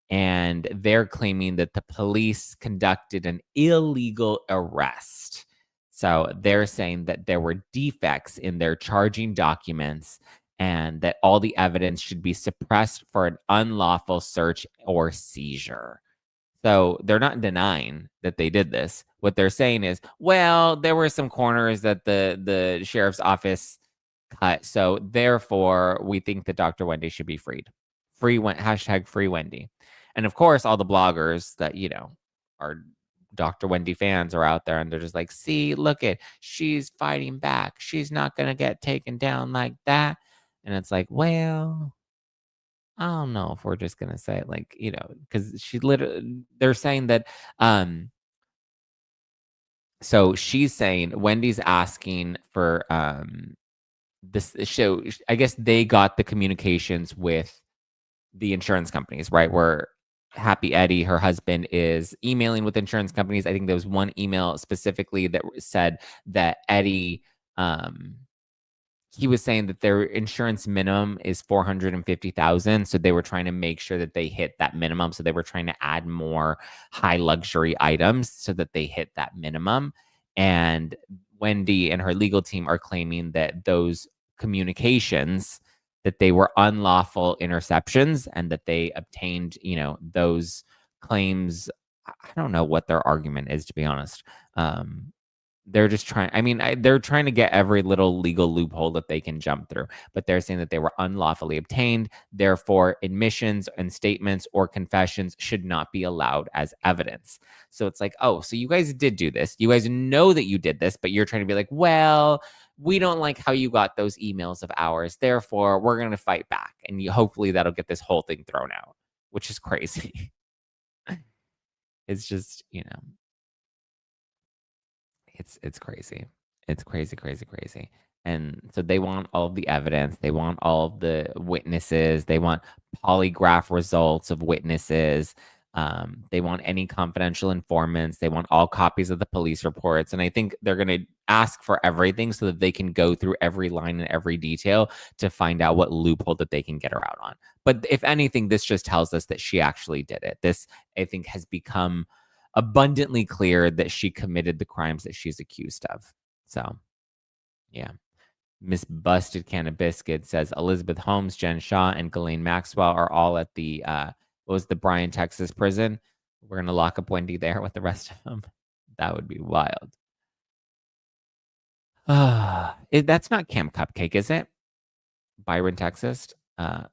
Speaker 2: and they're claiming that the police conducted an illegal arrest. So they're saying that there were defects in their charging documents and that all the evidence should be suppressed for an unlawful search or seizure. So they're not denying that they did this. What they're saying is, well, there were some corners that the sheriff's office cut. So therefore, we think that Dr. Wendy should be freed. Hashtag free Wendy. And of course, all the bloggers that, are Dr. Wendy fans are out there and they're just like, see, look it, she's fighting back. She's not going to get taken down like that. And it's like, well, I don't know if we're just going to say it like, because she literally, they're saying that, so she's saying Wendy's asking for this show. I guess they got the communications with the insurance companies, right? Where Happy Eddie, her husband, is emailing with insurance companies. I think there was one email specifically that said that Eddie, he was saying that their insurance minimum is $450,000. So they were trying to make sure that they hit that minimum. So they were trying to add more high luxury items so that they hit that minimum. And Wendy and her legal team are claiming that those communications, that they were unlawful interceptions and that they obtained, those claims. I don't know what their argument is, to be honest. They're just trying, they're trying to get every little legal loophole that they can jump through, but they're saying that they were unlawfully obtained. Therefore, admissions and statements or confessions should not be allowed as evidence. So it's like, oh, so you guys did do this. You guys know that you did this, but you're trying to be like, well, we don't like how you got those emails of ours. Therefore, we're going to fight back. And hopefully that'll get this whole thing thrown out, which is crazy. It's just, it's crazy. It's crazy. And so they want all of the evidence. They want all of the witnesses. They want polygraph results of witnesses. They want any confidential informants. They want all copies of the police reports. And I think they're going to ask for everything so that they can go through every line and every detail to find out what loophole that they can get her out on. But if anything, this just tells us that she actually did it. This, I think, has become abundantly clear that she committed the crimes that she's accused of. So, yeah. Miss Busted Can of Biscuit says Elizabeth Holmes, Jen Shaw, and Ghislaine Maxwell are all at the, what was the Bryan, Texas prison. We're going to lock up Wendy there with the rest of them. That would be wild. That's not Camp Cupcake, is it? Byron, Texas? I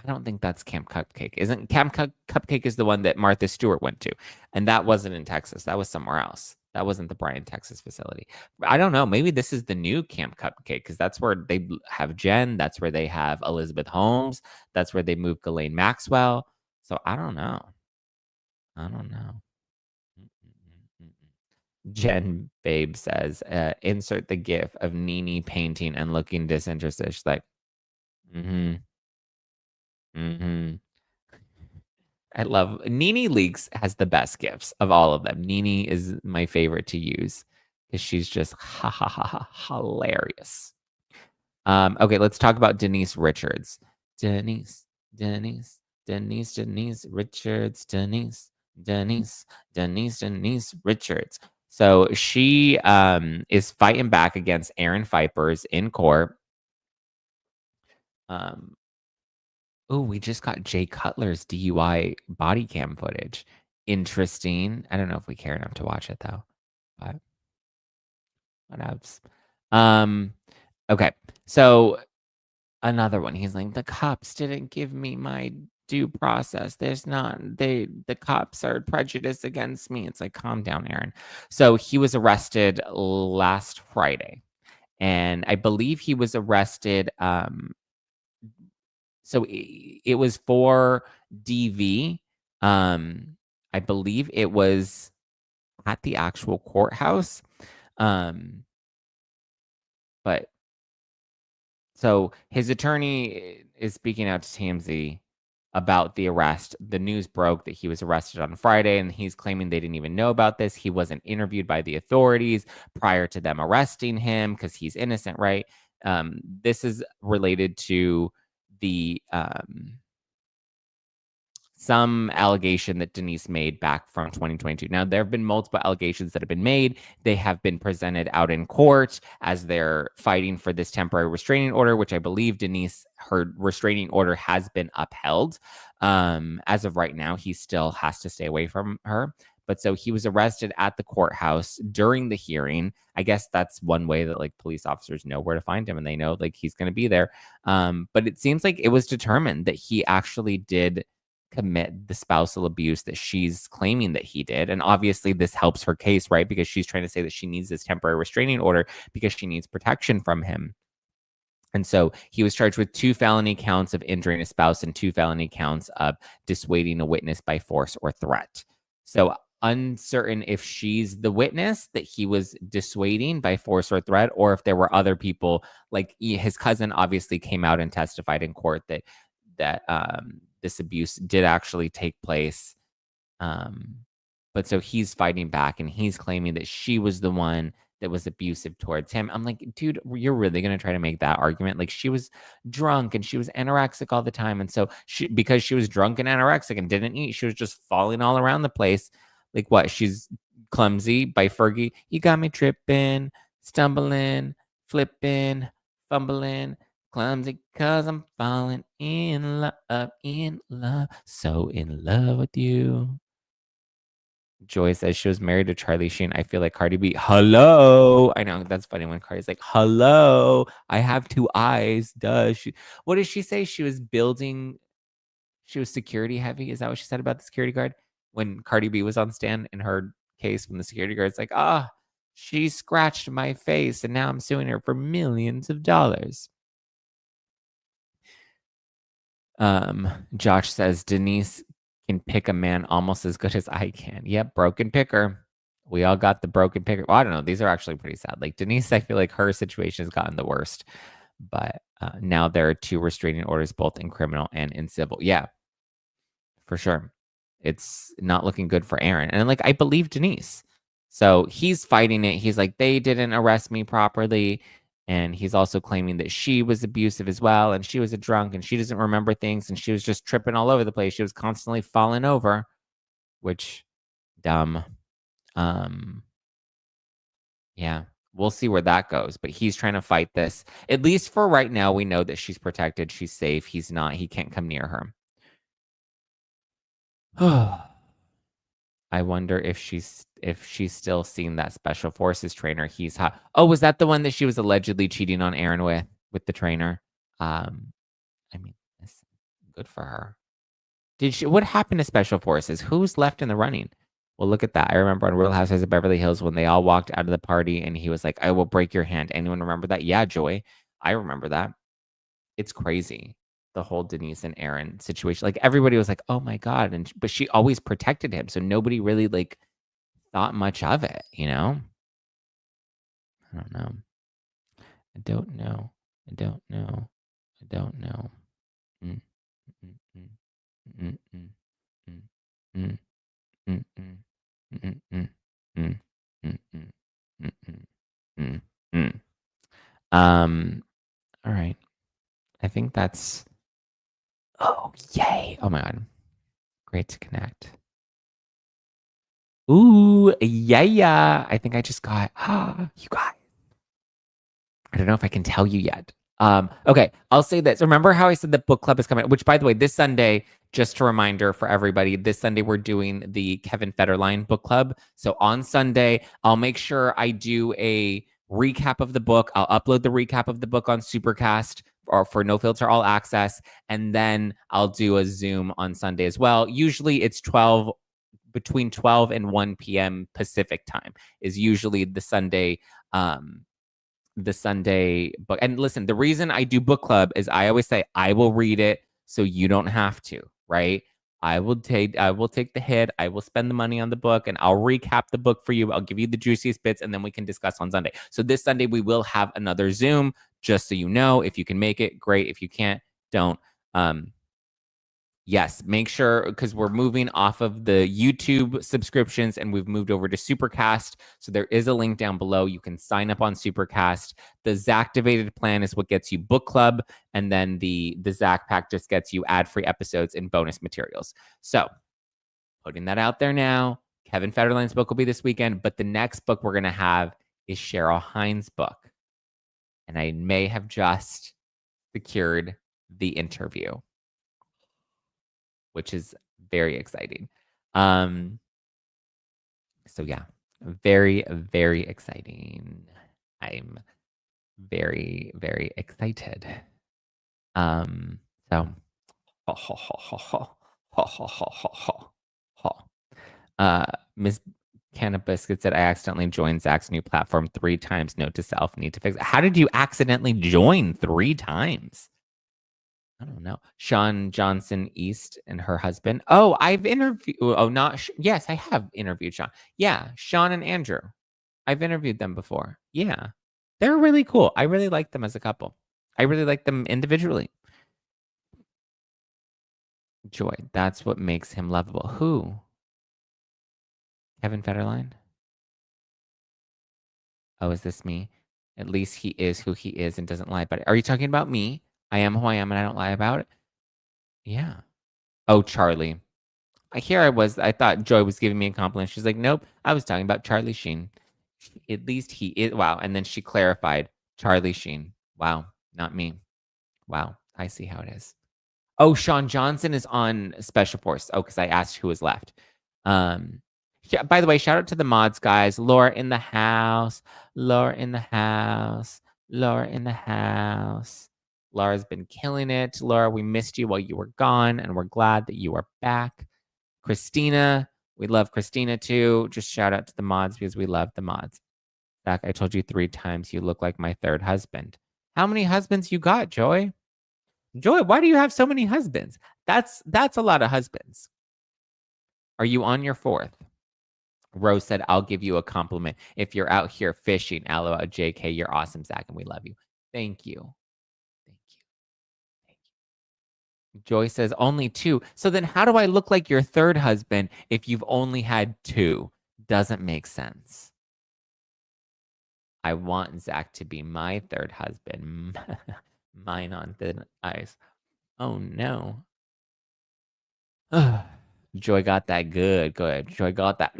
Speaker 2: don't think that's Camp Cupcake. Isn't Camp Cupcake is the one that Martha Stewart went to. And that wasn't in Texas. That was somewhere else. That wasn't the Bryan, Texas facility. I don't know. Maybe this is the new Camp Cupcake because that's where they have Jen. That's where they have Elizabeth Holmes. That's where they moved Ghislaine Maxwell. So I don't know. Jen Babe says, insert the gif of Nene painting and looking disinterested. She's like, I love Nene Leaks has the best gifts of all of them. Nene is my favorite to use because she's just hilarious. Okay, let's talk about Denise Richards. Denise Richards. Denise Richards. So she is fighting back against Aaron Phypers in court. Oh, we just got Jay Cutler's DUI body cam footage. Interesting. I don't know if we care enough to watch it though. But what else? Okay. So another one. He's like, the cops didn't give me my due process. The cops are prejudiced against me. It's like, calm down, Aaron. So he was arrested last Friday. And I believe he was arrested so it was for DV. I believe it was at the actual courthouse. But so his attorney is speaking out to TMZ about the arrest. The news broke that he was arrested on Friday, and he's claiming they didn't even know about this. He wasn't interviewed by the authorities prior to them arresting him because he's innocent, right? This is related to the some allegation that Denise made back from 2022. Now, there have been multiple allegations that have been made. They have been presented out in court as they're fighting for this temporary restraining order, which I believe Denise, her restraining order has been upheld. As of right now, he still has to stay away from her. But so he was arrested at the courthouse during the hearing. I guess that's one way that like police officers know where to find him and they know like he's going to be there. But it seems like it was determined that he actually did commit the spousal abuse that she's claiming that he did. And obviously this helps her case, right? Because she's trying to say that she needs this temporary restraining order because she needs protection from him. And so he was charged with 2 felony counts of injuring a spouse and 2 felony counts of dissuading a witness by force or threat. So uncertain if she's the witness that he was dissuading by force or threat, or if there were other people. Like his cousin obviously came out and testified in court that this abuse did actually take place. But so he's fighting back and he's claiming that she was the one that was abusive towards him. I'm like, dude, you're really going to try to make that argument? Like, she was drunk and she was anorexic all the time. And so because she was drunk and anorexic and didn't eat, she was just falling all around the place. Like, what? She's clumsy by Fergie. You got me tripping, stumbling, flipping, fumbling, clumsy cause I'm falling in love, so in love with you. Joy says she was married to Charlie Sheen. I feel like Cardi B. Hello. I know that's funny when Cardi's like, hello, I have 2 eyes. Does she? What did she say? She was security heavy. Is that what she said about the security guard? When Cardi B was on stand in her case, when the security guard's like, she scratched my face and now I'm suing her for millions of dollars. Josh says Denise can pick a man almost as good as I can. Yep, broken picker. We all got the broken picker. Well, I don't know. These are actually pretty sad. Like Denise, I feel like her situation has gotten the worst. But now there are 2 restraining orders, both in criminal and in civil. Yeah, for sure. It's not looking good for Aaron. And like, I believe Denise. So he's fighting it. He's like, they didn't arrest me properly. And he's also claiming that she was abusive as well. And she was a drunk and she doesn't remember things. And she was just tripping all over the place. She was constantly falling over, which dumb. Yeah, we'll see where that goes. But he's trying to fight this. At least for right now, we know that she's protected. She's safe. He's not. He can't come near her. I wonder if she's still seen that special forces trainer. He's hot. Oh, was that the one that she was allegedly cheating on Aaron with the trainer? I mean, good for her. What happened to special forces? Who's left in the running? Well, look at that. I remember on Real Housewives of Beverly Hills when they all walked out of the party and he was like, I will break your hand. Anyone remember that? Yeah, Joy. I remember that. It's crazy. The whole Denise and Aaron situation. Like everybody was like, oh my God. But she always protected him. So nobody really like thought much of it, you know? I don't know. I don't know. I don't know. I don't know. Mm, mm, mm, mm, mm, mm, mm, mm, mm, mm, mm, mm, mm, mm, mm, mm, mm. All right. I think that's. Oh, yay. Oh my God. Great to connect. Ooh, yeah. I think I just got, you guys. I don't know if I can tell you yet. Okay, I'll say this. Remember how I said the book club is coming, which by the way, this Sunday, just a reminder for everybody, this Sunday we're doing the Kevin Federline book club. So on Sunday, I'll make sure I do a recap of the book. I'll upload the recap of the book on Supercast or for No Filter All Access. And then I'll do a Zoom on Sunday as well. Usually it's between 12 and 1 p.m. Pacific time is usually the Sunday book. And listen, the reason I do book club is I always say I will read it so you don't have to, right? I will take the hit. I will spend the money on the book and I'll recap the book for you. I'll give you the juiciest bits and then we can discuss on Sunday. So this Sunday we will have another Zoom, just so you know. If you can make it, great. If you can't, don't. Yes, make sure, because we're moving off of the YouTube subscriptions and we've moved over to Supercast. So there is a link down below. You can sign up on Supercast. The Zacktivated plan is what gets you book club. And then the Zack pack just gets you ad-free episodes and bonus materials. So putting that out there now. Kevin Federline's book will be this weekend, but the next book we're going to have is Cheryl Hines' book. And I may have just secured the interview, which is very exciting. So yeah, very, very exciting. I'm very, very excited. So Ha ha ha ha ha. Miss Canna Biscuit said, I accidentally joined Zach's new platform 3 times. Note to self, need to fix it. How did you accidentally join 3 times? I don't know. Sean Johnson East and her husband. Oh, I've interviewed. Oh, not. Yes, I have interviewed Sean. Yeah, Sean and Andrew. I've interviewed them before. Yeah, they're really cool. I really like them as a couple. I really like them individually. Joy. That's what makes him lovable. Who? Kevin Federline? Oh, is this me? At least he is who he is and doesn't lie about it. Are you talking about me? I am who I am and I don't lie about it? Yeah. Oh, Charlie. I thought Joy was giving me a compliment. She's like, nope, I was talking about Charlie Sheen. At least he is. Wow. And then she clarified, Charlie Sheen. Wow. Not me. Wow. I see how it is. Oh, Sean Johnson is on Special Force. Oh, because I asked who was left. Yeah, by the way, shout out to the mods, guys. Laura in the house. Laura in the house. Laura in the house. Laura's been killing it. Laura, we missed you while you were gone, and we're glad that you are back. Christina, we love Christina too. Just shout out to the mods because we love the mods. Zach, I told you 3 times you look like my 3rd husband. How many husbands you got, Joy? Joy, why do you have so many husbands? That's a lot of husbands. Are you on your 4th? Rose said, I'll give you a compliment. If you're out here fishing, LOL, JK, you're awesome, Zach, and we love you. Thank you. Thank you. Thank you. Joy says, only 2. So then how do I look like your 3rd husband if you've only had 2? Doesn't make sense. I want Zach to be my 3rd husband. Mine on thin ice. Oh, no. Joy got that good. Good. Joy got that.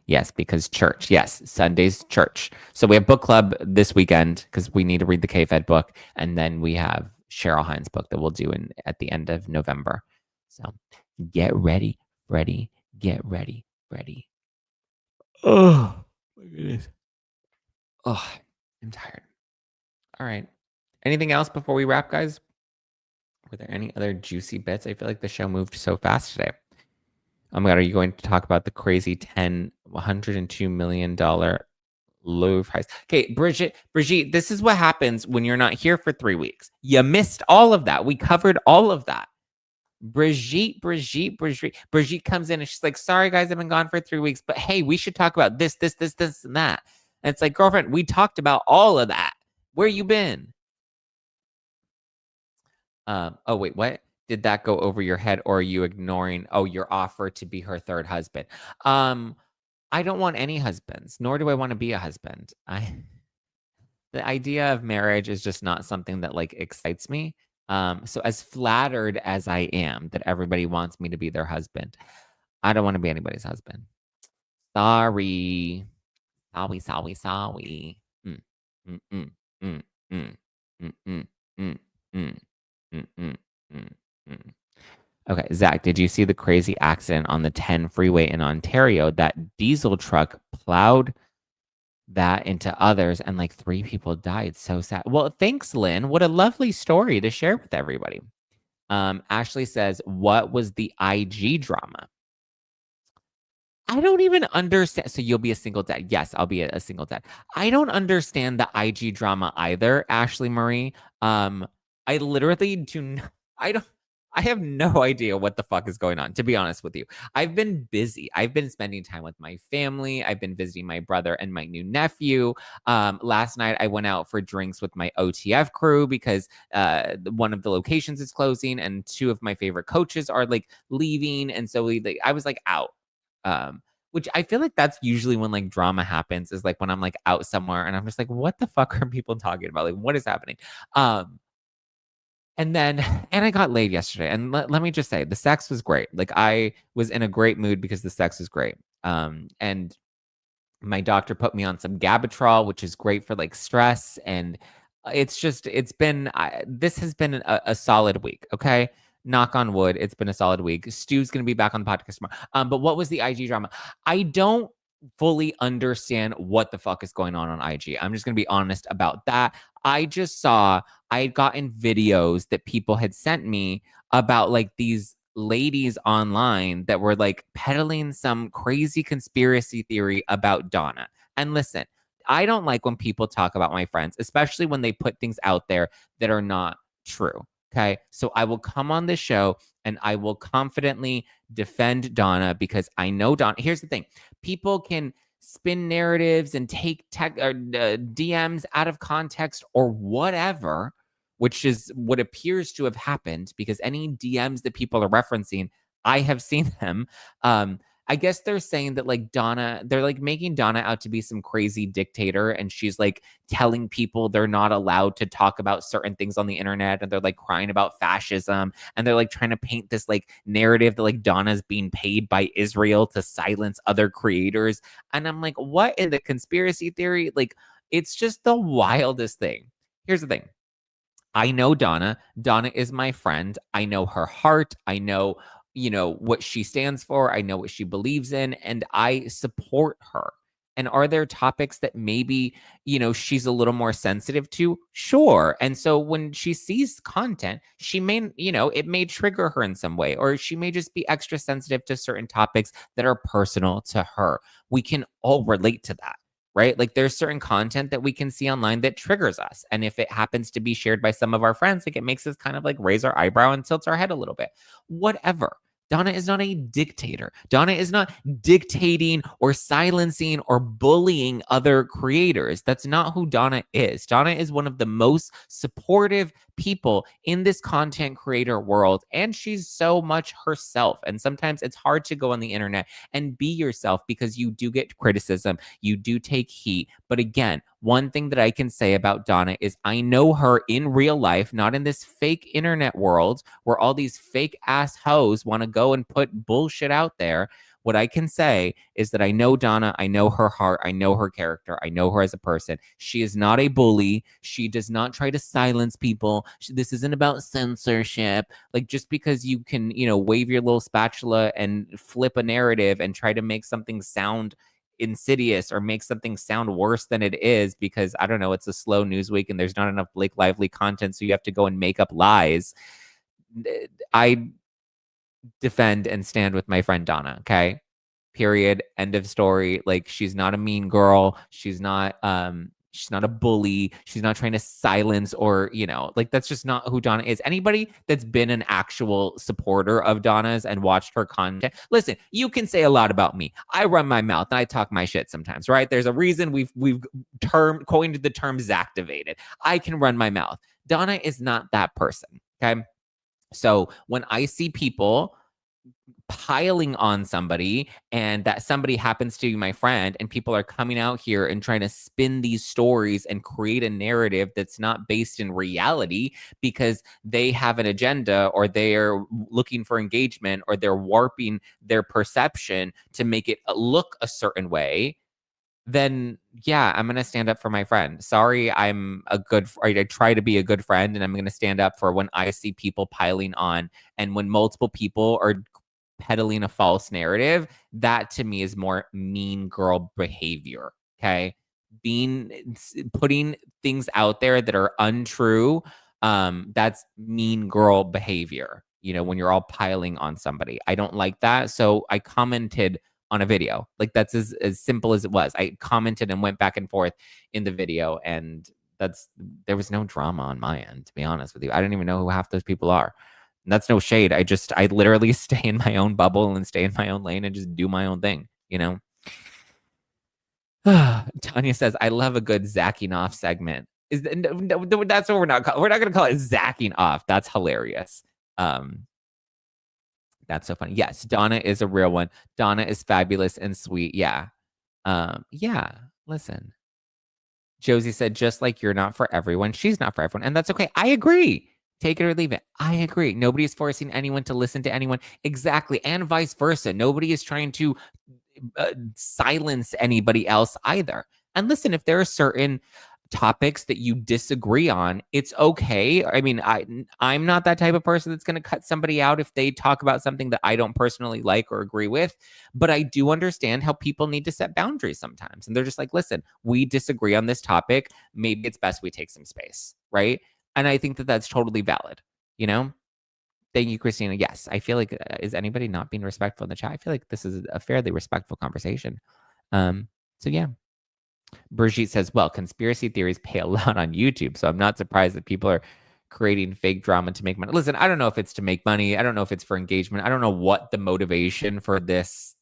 Speaker 2: Yes, because church. Yes, Sunday's church. So we have book club this weekend because we need to read the K-Fed book, and then we have Cheryl Hines' book that we'll do at the end of November. So get ready, Freddie. Get ready, Freddie. Oh my goodness. Oh, I'm tired. All right. Anything else before we wrap, guys? Were there any other juicy bits? I feel like the show moved so fast today. Oh my God, are you going to talk about the crazy $102 million Louvre prize? Okay, Brigitte, this is what happens when you're not here for 3 weeks. You missed all of that. We covered all of that. Brigitte comes in and she's like, sorry guys, I've been gone for 3 weeks, but hey, we should talk about this, and that. And it's like, girlfriend, we talked about all of that. Where you been? Oh wait, what? Did that go over your head, or are you ignoring, your offer to be her 3rd husband? I don't want any husbands, nor do I want to be a husband. The idea of marriage is just not something that like excites me. So as flattered as I am that everybody wants me to be their husband, I don't want to be anybody's husband. Sorry. Okay, Zach, did you see the crazy accident on the 10 freeway in Ontario? That diesel truck plowed that into others and like 3 people died. So sad. Well, thanks, Lynn. What a lovely story to share with everybody. Ashley says, what was the IG drama? I don't even understand. So you'll be a single dad. Yes, I'll be a single dad. I don't understand the IG drama either, Ashley Marie. I literally do not, I have no idea what the fuck is going on, to be honest with you. I've been busy. I've been spending time with my family. I've been visiting my brother and my new nephew. Last night, I went out for drinks with my OTF crew because one of the locations is closing and 2 of my favorite coaches are like leaving. And so I was like out. Which I feel like that's usually when like drama happens, is like when I'm like out somewhere and I'm just like, what the fuck are people talking about? Like, what is happening? And I got laid yesterday. And let me just say, the sex was great. Like, I was in a great mood because the sex was great. And my doctor put me on some Gabatrol, which is great for like stress. And this has been a solid week. Okay. Knock on wood. It's been a solid week. Stu's going to be back on the podcast tomorrow. But what was the IG drama? I don't fully understand what the fuck is going on IG. I'm just going to be honest about that. I had gotten videos that people had sent me about like these ladies online that were like peddling some crazy conspiracy theory about Donna. And listen, I don't like when people talk about my friends, especially when they put things out there that are not true. Okay. So I will come on this show and I will confidently defend Donna because I know Donna. Here's the thing, people can spin narratives and take DMs out of context or whatever, which is what appears to have happened because any DMs that people are referencing, I have seen them. I guess they're saying that like Donna, they're like making Donna out to be some crazy dictator, and she's like telling people they're not allowed to talk about certain things on the internet, and they're like crying about fascism, and they're like trying to paint this like narrative that like Donna's being paid by Israel to silence other creators. And I'm like, what in the conspiracy theory? Like, it's just the wildest thing. Here's the thing. I know Donna. Donna is my friend. I know her heart. I know, what she stands for. I know what she believes in, and I support her. And are there topics that maybe, she's a little more sensitive to? Sure. And so when she sees content, she may, it may trigger her in some way, or she may just be extra sensitive to certain topics that are personal to her. We can all relate to that. Right? Like there's certain content that we can see online that triggers us. And if it happens to be shared by some of our friends, like it makes us kind of like raise our eyebrow and tilt our head a little bit. Whatever. Donna is not a dictator. Donna is not dictating or silencing or bullying other creators. That's not who Donna is. Donna is one of the most supportive people in this content creator world, and she's so much herself. And sometimes it's hard to go on the internet and be yourself because you do get criticism, you do take heat. But again, one thing that I can say about Donna is I know her in real life, not in this fake internet world where all these fake ass hoes want to go and put bullshit out there. What I can say is that I know Donna, I know her heart, I know her character, I know her as a person. She is not a bully. She does not try to silence people. This isn't about censorship. Like just because you can, wave your little spatula and flip a narrative and try to make something sound insidious or make something sound worse than it is because, I don't know, it's a slow news week and there's not enough Blake Lively content, so you have to go and make up lies. I defend and stand with my friend Donna, okay? Period. End of story. Like she's not a mean girl. She's not a bully. She's not trying to silence or, like that's just not who Donna is. Anybody that's been an actual supporter of Donna's and watched her content, listen, you can say a lot about me. I run my mouth and I talk my shit sometimes, right? There's a reason we've coined the term Zacktivated. I can run my mouth. Donna is not that person, okay? So when I see people piling on somebody and that somebody happens to be my friend and people are coming out here and trying to spin these stories and create a narrative that's not based in reality because they have an agenda or they're looking for engagement or they're warping their perception to make it look a certain way, then yeah, I'm going to stand up for my friend. Sorry, I try to be a good friend, and I'm going to stand up for when I see people piling on and when multiple people are peddling a false narrative. That to me is more mean girl behavior. Okay. Putting things out there that are untrue. That's mean girl behavior. When you're all piling on somebody, I don't like that. So I commented on a video. Like that's as simple as it was. I commented and went back and forth in the video, and there was no drama on my end, to be honest with you. I don't even know who half those people are. And that's no shade. I literally stay in my own bubble and stay in my own lane and just do my own thing, Tanya says, I love a good zacking off segment. That's what we're not going to call it zacking off. That's hilarious. That's so funny. Yes, Donna is a real one. Donna is fabulous and sweet. Yeah. Yeah. Listen. Josie said, just like you're not for everyone, she's not for everyone. And that's okay. I agree. Take it or leave it. I agree. Nobody is forcing anyone to listen to anyone. Exactly. And vice versa. Nobody is trying to silence anybody else either. And listen, if there are certain topics that you disagree on, it's okay. I mean, I'm not that type of person that's going to cut somebody out if they talk about something that I don't personally like or agree with, but I do understand how people need to set boundaries sometimes. And they're just like, listen, we disagree on this topic. Maybe it's best we take some space, right? And I think that that's totally valid, you know? Thank you, Christina. Yes, I feel like, is anybody not being respectful in the chat? I feel like this is a fairly respectful conversation. So yeah. Brigitte says, well, conspiracy theories pay a lot on YouTube, so I'm not surprised that people are creating fake drama to make money. Listen, I don't know if it's to make money. I don't know if it's for engagement. I don't know what the motivation for this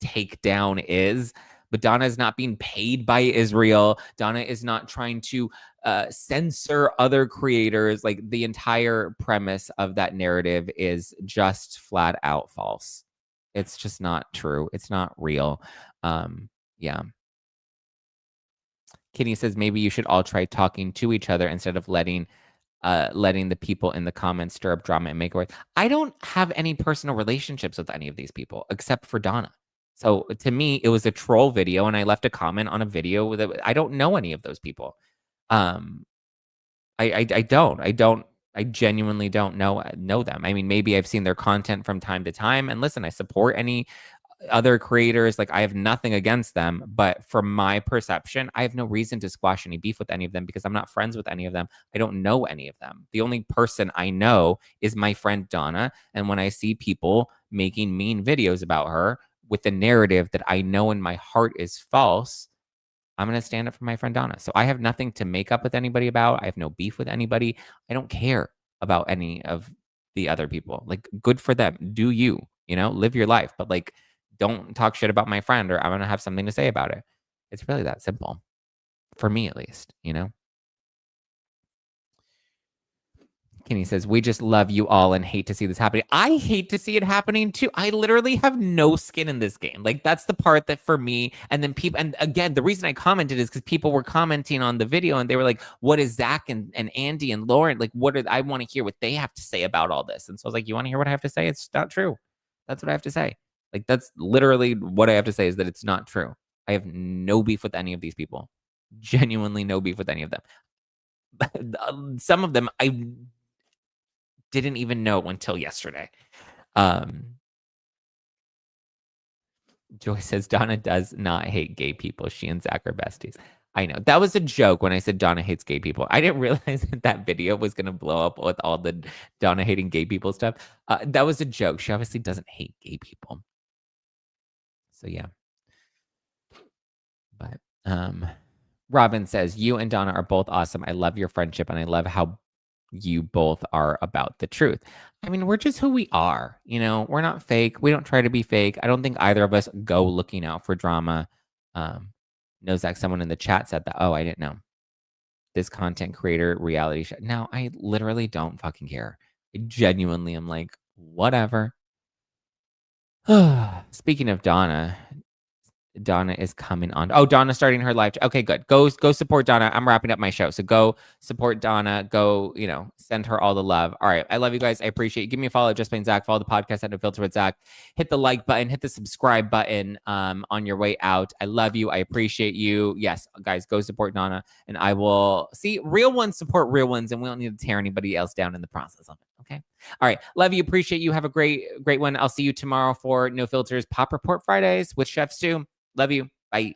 Speaker 2: takedown is, but Donna is not being paid by Israel. Donna is not trying to censor other creators. Like, the entire premise of that narrative is just flat out false. It's just not true. It's not real. Yeah. Kitty says maybe you should all try talking to each other instead of letting the people in the comments stir up drama and make it worse. I don't have any personal relationships with any of these people except for Donna. So to me, it was a troll video, and I left a comment on a video that I don't know any of those people. I genuinely don't know them. I mean, maybe I've seen their content from time to time, and listen, I support any other creators. Like, I have nothing against them, but from my perception, I have no reason to squash any beef with any of them because I'm not friends with any of them. I don't know any of them. The only person I know is my friend Donna, and when I see people making mean videos about her with the narrative that I know in my heart is false, I'm going to stand up for my friend Donna. So I have nothing to make up with anybody about. I have no beef with anybody. I don't care about any of the other people. Like, good for them. Do you, live your life. But like, don't talk shit about my friend, or I'm going to have something to say about it. It's really that simple. For me, at least, Kenny says, we just love you all and hate to see this happening. I hate to see it happening too. I literally have no skin in this game. Like, that's the part that for me, and then people, and again, the reason I commented is because people were commenting on the video and they were like, what is Zack and Andy and Lauren? Like, I want to hear what they have to say about all this. And so I was like, you want to hear what I have to say? It's not true. That's what I have to say. Like, that's literally what I have to say, is that it's not true. I have no beef with any of these people. Genuinely no beef with any of them. Some of them I didn't even know until yesterday. Joy says Donna does not hate gay people. She and Zack are besties. I know. That was a joke when I said Donna hates gay people. I didn't realize that video was going to blow up with all the Donna hating gay people stuff. That was a joke. She obviously doesn't hate gay people. So yeah. But Robin says, you and Donna are both awesome. I love your friendship, and I love how you both are about the truth. I mean, we're just who we are. We're not fake. We don't try to be fake. I don't think either of us go looking out for drama. Knows that someone in the chat said that. Oh, I didn't know. This content creator reality show. No, I literally don't fucking care. I genuinely am like, whatever. Speaking of Donna is coming on. Oh, Donna's starting her live. Okay, good. Go support Donna. I'm wrapping up my show. So go support Donna. Go, send her all the love. All right. I love you guys. I appreciate you. Give me a follow. Just Plain Zack. Follow the podcast at No Filter with Zack. Hit the like button. Hit the subscribe button on your way out. I love you. I appreciate you. Yes, guys, go support Donna. And I will see real ones support real ones. And we don't need to tear anybody else down in the process of it. Okay. All right. Love you. Appreciate you. Have a great one. I'll see you tomorrow for No Filters Pop Report Fridays with Chef Stu. Love you. Bye.